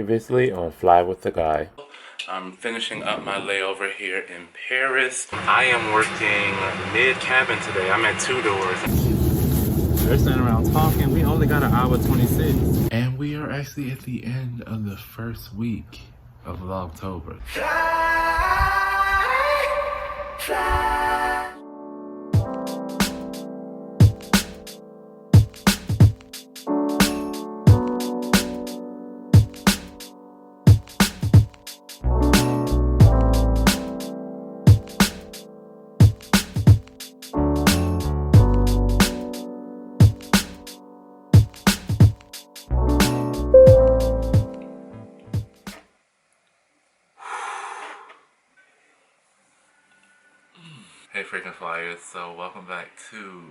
Previously on Fly with the Guy. I'm finishing up my layover here in Paris. I am working mid-cabin today. I'm at 2 doors. They're standing around talking. We only got an hour 26. And we are actually at the end of the first week of Vlogtober. Fly, fly. Hey freaking flyers, so welcome back to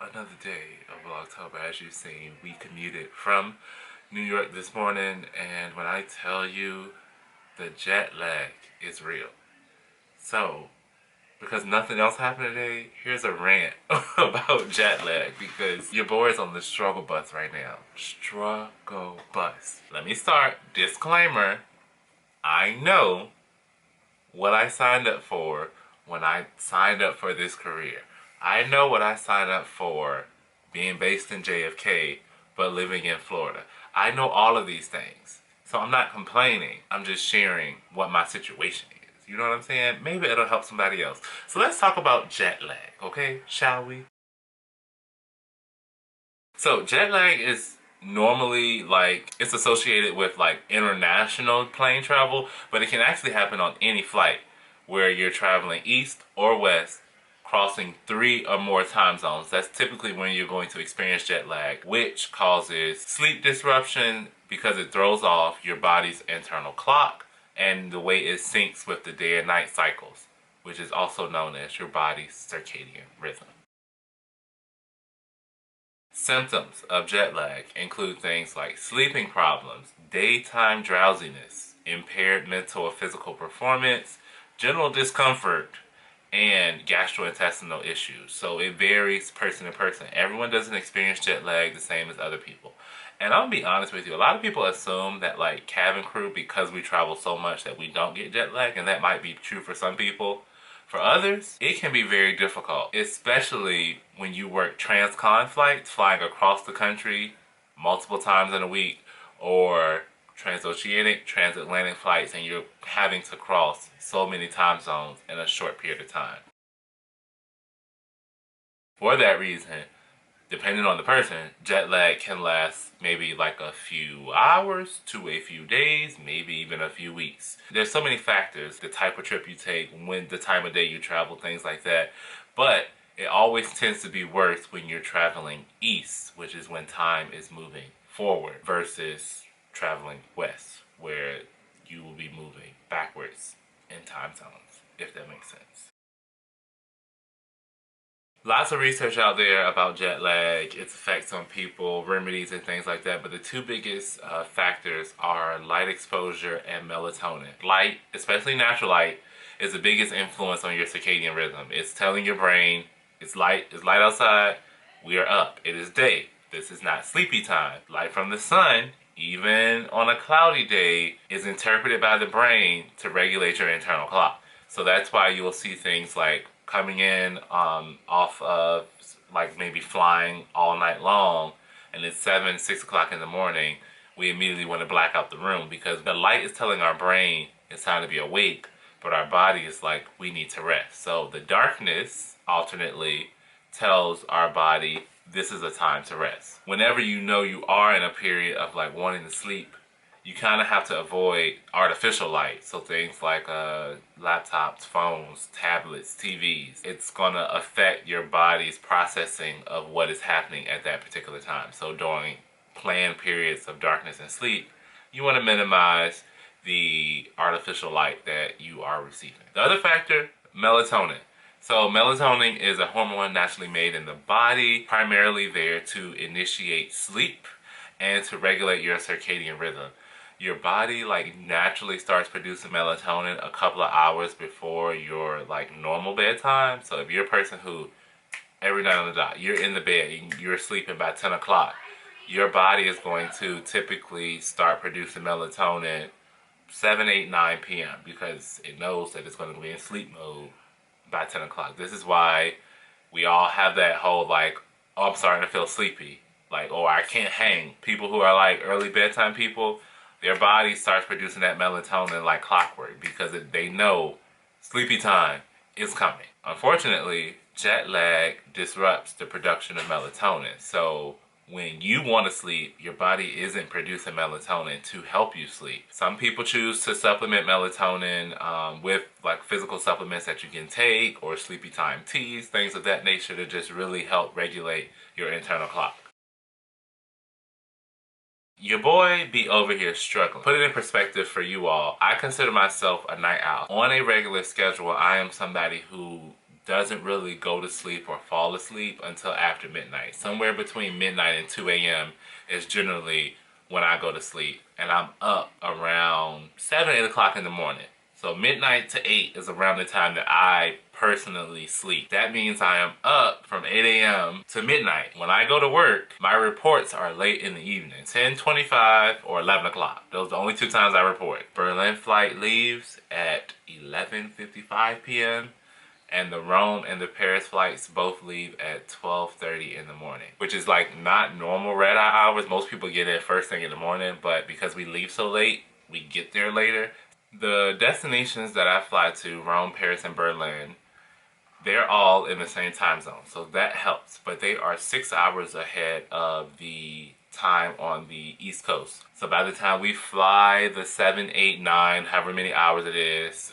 another day of Vlogtober. As you've seen, we commuted from New York this morning, and when I tell you the jet lag is real. So, because nothing else happened today, here's a rant about jet lag, because your boy is on the struggle bus right now. Struggle bus. Let me start. Disclaimer, I know what I signed up for when I signed up for this career. I know what I signed up for being based in JFK but living in Florida. I know all of these things. So I'm not complaining. I'm just sharing what my situation is. You know what I'm saying? Maybe it'll help somebody else. So let's talk about jet lag, okay? Shall we? So jet lag is normally it's associated with international plane travel, but it can actually happen on any flight where you're traveling east or west, crossing 3 or more time zones. That's typically when you're going to experience jet lag, which causes sleep disruption because it throws off your body's internal clock and the way it syncs with the day and night cycles, which is also known as your body's circadian rhythm. Symptoms of jet lag include things like sleeping problems, daytime drowsiness, impaired mental or physical performance, general discomfort, and gastrointestinal issues. So it varies person to person. Everyone doesn't experience jet lag the same as other people. And I'll be honest with you, a lot of people assume that cabin crew, because we travel so much, that we don't get jet lag, and that might be true for some people. For others, it can be very difficult, especially when you work transcon flights, flying across the country multiple times in a week, or transoceanic, transatlantic flights, and you're having to cross so many time zones in a short period of time. For that reason, depending on the person, jet lag can last maybe a few hours to a few days, maybe even a few weeks. There's so many factors, the type of trip you take, when the time of day you travel, things like that. But it always tends to be worse when you're traveling east, which is when time is moving forward, versus traveling west, where you will be moving backwards in time zones, if that makes sense. Lots of research out there about jet lag, its effects on people, remedies and things like that, but the two biggest factors are light exposure and melatonin. Light, especially natural light, is the biggest influence on your circadian rhythm. It's telling your brain, it's light outside, we are up, it is day. This is not sleepy time. Light from the sun, even on a cloudy day, is interpreted by the brain to regulate your internal clock. So that's why you'll see things like coming in off of maybe flying all night long, and it's 7, 6 o'clock in the morning, we immediately want to black out the room because the light is telling our brain it's time to be awake, but our body is like, we need to rest. So the darkness alternately tells our body this is a time to rest. Whenever you know you are in a period of wanting to sleep, you kind of have to avoid artificial light. So things like laptops, phones, tablets, TVs. It's going to affect your body's processing of what is happening at that particular time. So during planned periods of darkness and sleep, you want to minimize the artificial light that you are receiving. The other factor, melatonin. So melatonin is a hormone naturally made in the body, primarily there to initiate sleep and to regulate your circadian rhythm. Your body naturally starts producing melatonin a couple of hours before your normal bedtime. So if you're a person who every night on the dot, you're in the bed, you're sleeping by 10 o'clock, your body is going to typically start producing melatonin 7, 8, 9 p.m. because it knows that it's going to be in sleep mode by 10 o'clock. This is why we all have that whole like, oh, I'm starting to feel sleepy. Like, oh, I can't hang. People who are like early bedtime people, their body starts producing that melatonin like clockwork because they know sleepy time is coming. Unfortunately, jet lag disrupts the production of melatonin. So when you want to sleep, your body isn't producing melatonin to help you sleep. Some people choose to supplement melatonin with like physical supplements that you can take or sleepy time teas, things of that nature to just really help regulate your internal clock. Your boy be over here struggling. Put it in perspective for you all. I consider myself a night owl. On a regular schedule, I am somebody who doesn't really go to sleep or fall asleep until after midnight. Somewhere between midnight and 2 a.m. is generally when I go to sleep. And I'm up around 7, 8 o'clock in the morning. So midnight to 8 is around the time that I personally sleep. That means I am up from 8 a.m. to midnight. When I go to work, my reports are late in the evening, 10:25 or 11 o'clock. Those are the only 2 times I report. Berlin flight leaves at 11:55 p.m. and the Rome and the Paris flights both leave at 12:30 in the morning, which is like not normal red eye hours. Most people get in first thing in the morning, but because we leave so late, we get there later. The destinations that I fly to, Rome, Paris, and Berlin, they're all in the same time zone, so that helps. But they are 6 hours ahead of the time on the East Coast. So by the time we fly the 7, 8, 9, however many hours it is,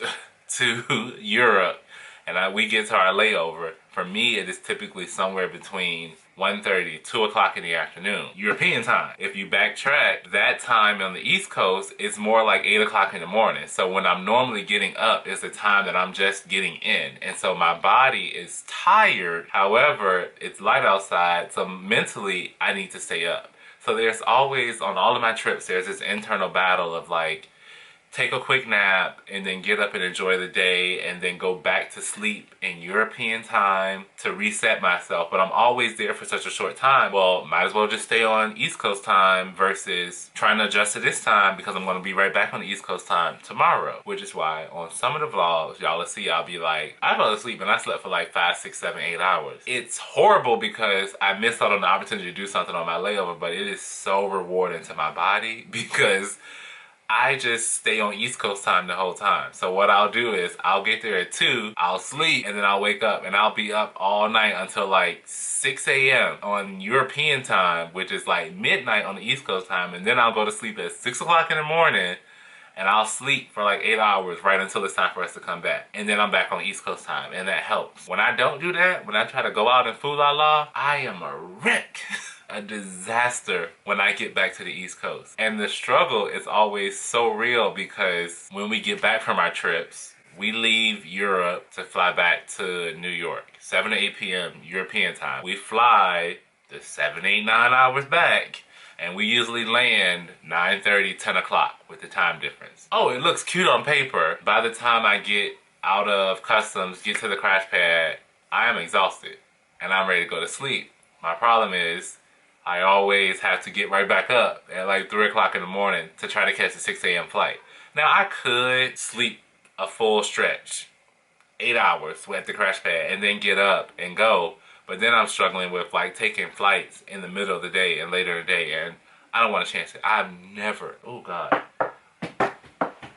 to Europe, and we get to our layover, for me it is typically somewhere between 1:30, 2 o'clock in the afternoon, European time. If you backtrack, that time on the East Coast is more like 8 o'clock in the morning. So when I'm normally getting up is the time that I'm just getting in. And so my body is tired. However, it's light outside, so mentally I need to stay up. So there's always, on all of my trips, there's this internal battle of like, take a quick nap and then get up and enjoy the day and then go back to sleep in European time to reset myself. But I'm always there for such a short time. Well, might as well just stay on East Coast time versus trying to adjust to this time because I'm going to be right back on the East Coast time tomorrow. Which is why on some of the vlogs, y'all will see I'll be like, I fell asleep and I slept for like 5, 6, 7, 8 hours. It's horrible because I missed out on the opportunity to do something on my layover, but it is so rewarding to my body because I just stay on East Coast time the whole time. So what I'll do is I'll get there at 2, I'll sleep, and then I'll wake up and I'll be up all night until like 6 a.m. on European time, which is like midnight on the East Coast time, and then I'll go to sleep at 6 o'clock in the morning and I'll sleep for like 8 hours right until it's time for us to come back. And then I'm back on East Coast time, and that helps. When I don't do that, when I try to go out and fool-la-la, I am a wreck. A disaster when I get back to the East Coast. And the struggle is always so real because when we get back from our trips, we leave Europe to fly back to New York, 7 to 8 p.m. European time. We fly the 7, 8, 9 hours back, and we usually land 9:30, 10 o'clock with the time difference. Oh, it looks cute on paper. By the time I get out of customs, get to the crash pad, I am exhausted and I'm ready to go to sleep. My problem is I always have to get right back up at like 3 o'clock in the morning to try to catch the 6 a.m. flight. Now I could sleep a full stretch, 8 hours at the crash pad and then get up and go. But then I'm struggling with like taking flights in the middle of the day and later in the day, and I don't want to chance it. I've never, oh God,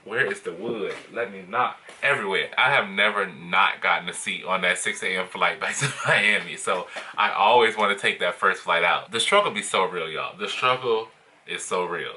where is the wood? Let me knock everywhere. I have never not gotten a seat on that 6 a.m. flight back to Miami. So I always want to take that first flight out. The struggle be so real, y'all. The struggle is so real.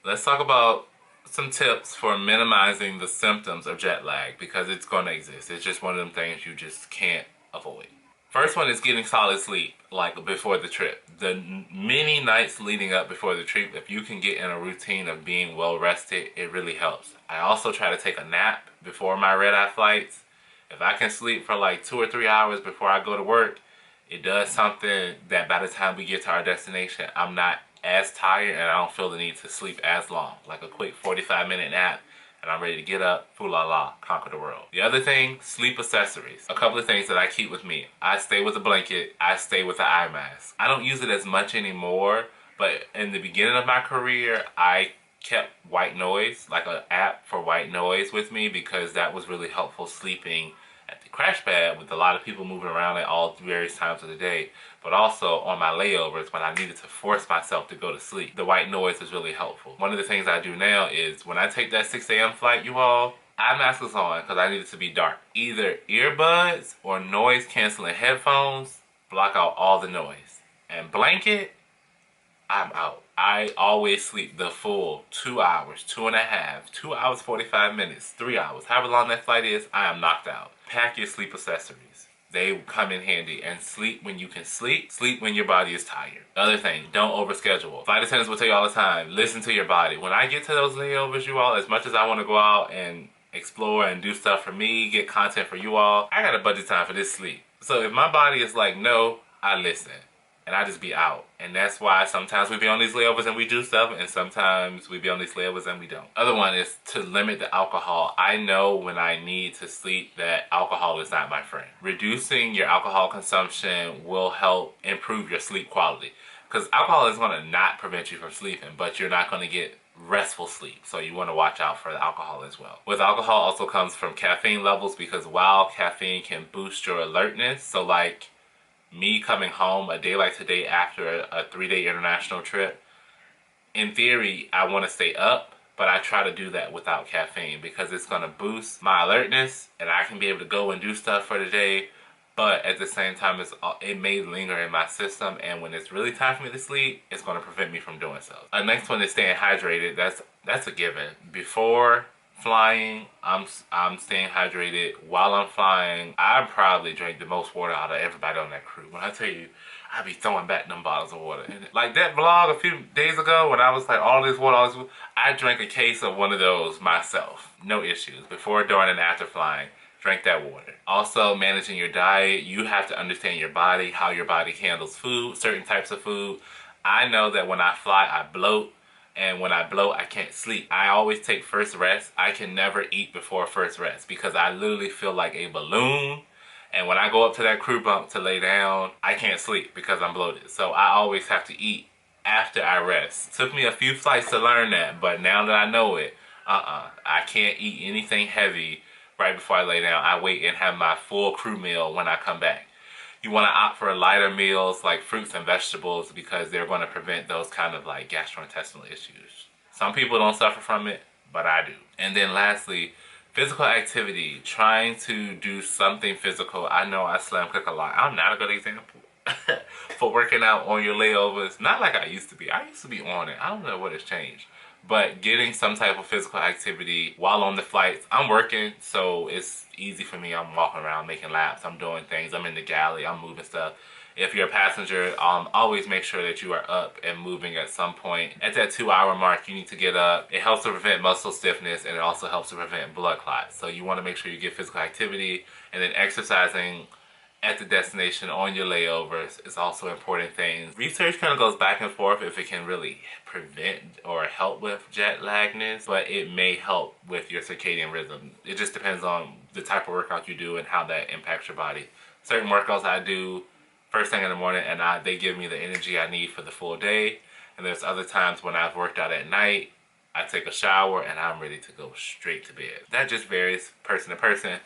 Let's talk about some tips for minimizing the symptoms of jet lag because it's going to exist. It's just one of them things you just can't avoid. First one is getting solid sleep, like before the trip. The many nights leading up before the trip, if you can get in a routine of being well rested, it really helps. I also try to take a nap before my red-eye flights. If I can sleep for like 2 or 3 hours before I go to work, it does something that by the time we get to our destination, I'm not as tired and I don't feel the need to sleep as long. Like a quick 45-minute nap and I'm ready to get up, foo-la-la, conquer the world. The other thing, sleep accessories. A couple of things that I keep with me. I stay with a blanket, I stay with an eye mask. I don't use it as much anymore, but in the beginning of my career, I kept white noise, like an app for white noise with me, because that was really helpful sleeping at the crash pad with a lot of people moving around at all various times of the day, but also on my layovers when I needed to force myself to go to sleep. The white noise is really helpful. One of the things I do now is when I take that 6 a.m. flight, you all, eye mask is on because I need it to be dark. Either earbuds or noise canceling headphones block out all the noise. And blanket, I'm out. I always sleep the full 2 hours, 2.5, 2 hours 45 minutes, 3 hours, however long that flight is, I am knocked out. Pack your sleep accessories. They come in handy, and sleep when you can sleep. Sleep when your body is tired. The other thing, don't overschedule. Flight attendants will tell you all the time, listen to your body. When I get to those layovers, you all, as much as I want to go out and explore and do stuff for me, get content for you all, I got a budget time for this sleep. So if my body is like, no, I listen. And I just be out. And that's why sometimes we be on these layovers and we do stuff, and sometimes we be on these layovers and we don't. Other one is to limit the alcohol. I know when I need to sleep that alcohol is not my friend. Reducing your alcohol consumption will help improve your sleep quality. Because alcohol is going to not prevent you from sleeping, but you're not going to get restful sleep. So you want to watch out for the alcohol as well. With alcohol also comes from caffeine levels, because while caffeine can boost your alertness, so like me coming home a day like today after a 3-day international trip, in theory, I want to stay up, but I try to do that without caffeine because it's going to boost my alertness and I can be able to go and do stuff for the day, but at the same time, it may linger in my system, and when it's really time for me to sleep, it's going to prevent me from doing so. The next one is staying hydrated. That's a given. Before flying, I'm staying hydrated. While I'm flying, I probably drink the most water out of everybody on that crew. When I tell you, I be throwing back them bottles of water. And like that vlog a few days ago when I was like, all this water, I drank a case of one of those myself. No issues. Before, during, and after flying, drink that water. Also, managing your diet. You have to understand your body, how your body handles food, certain types of food. I know that when I fly, I bloat. And when I bloat, I can't sleep. I always take first rest. I can never eat before first rest because I literally feel like a balloon. And when I go up to that crew bunk to lay down, I can't sleep because I'm bloated. So I always have to eat after I rest. Took me a few flights to learn that, but now that I know it, I can't eat anything heavy right before I lay down. I wait and have my full crew meal when I come back. You want to opt for lighter meals like fruits and vegetables because they're going to prevent those kind of like gastrointestinal issues. Some people don't suffer from it, but I do. And then lastly, physical activity. Trying to do something physical. I know I slam cook a lot. I'm not a good example for working out on your layovers. Not like I used to be. I used to be on it. I don't know what has changed. But getting some type of physical activity while on the flights. I'm working, so it's easy for me. I'm walking around making laps. I'm doing things. I'm in the galley. I'm moving stuff. If you're a passenger, always make sure that you are up and moving at some point. At that 2-hour mark, you need to get up. It helps to prevent muscle stiffness, and it also helps to prevent blood clots. So you want to make sure you get physical activity, and then exercising at the destination on your layovers is also important things. Research kind of goes back and forth if it can really prevent or help with jet lagness, but it may help with your circadian rhythm. It just depends on the type of workout you do and how that impacts your body. Certain workouts I do first thing in the morning, and they give me the energy I need for the full day. And there's other times when I've worked out at night, I take a shower and I'm ready to go straight to bed. That just varies person to person.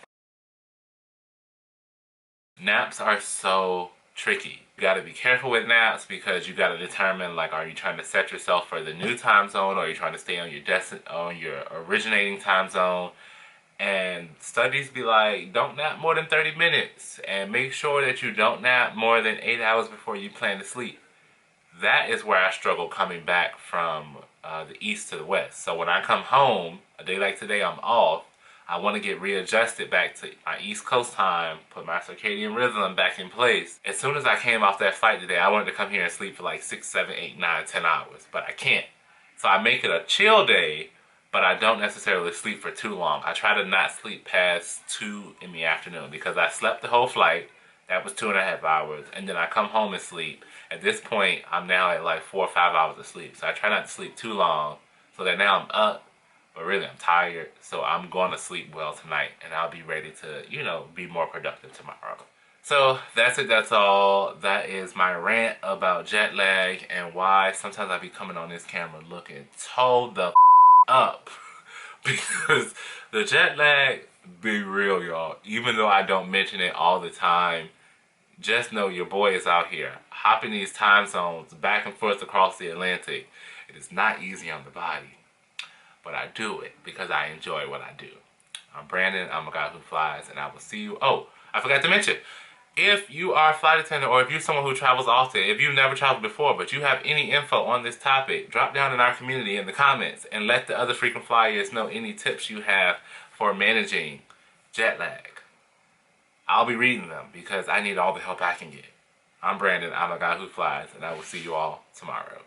Naps are so tricky. You gotta be careful with naps because you gotta determine, like, are you trying to set yourself for the new time zone, or are you trying to stay on your originating time zone? And studies be like, don't nap more than 30 minutes and make sure that you don't nap more than 8 hours before you plan to sleep. That is where I struggle coming back from the east to the west. So when I come home, a day like today, I'm off. I want to get readjusted back to my East Coast time, put my circadian rhythm back in place. As soon as I came off that flight today, I wanted to come here and sleep for like 6, 7, 8, 9, 10 hours, but I can't. So I make it a chill day, but I don't necessarily sleep for too long. I try to not sleep past 2 in the afternoon because I slept the whole flight. That was 2.5 hours. And then I come home and sleep. At this point, I'm now at like 4 or 5 hours of sleep. So I try not to sleep too long so that now I'm up but really I'm tired. So I'm going to sleep well tonight, and I'll be ready to, you know, be more productive tomorrow. So that's it, that's all. That is my rant about jet lag and why sometimes I be coming on this camera looking toe the up. Because the jet lag be real, y'all. Even though I don't mention it all the time, just know your boy is out here hopping these time zones back and forth across the Atlantic. It is not easy on the body, but I do it because I enjoy what I do. I'm Brandon, I'm a guy who flies, and I will see you. Oh, I forgot to mention, if you are a flight attendant or if you're someone who travels often, if you've never traveled before but you have any info on this topic, drop down in our community in the comments and let the other frequent flyers know any tips you have for managing jet lag. I'll be reading them because I need all the help I can get. I'm Brandon, I'm a guy who flies, and I will see you all tomorrow.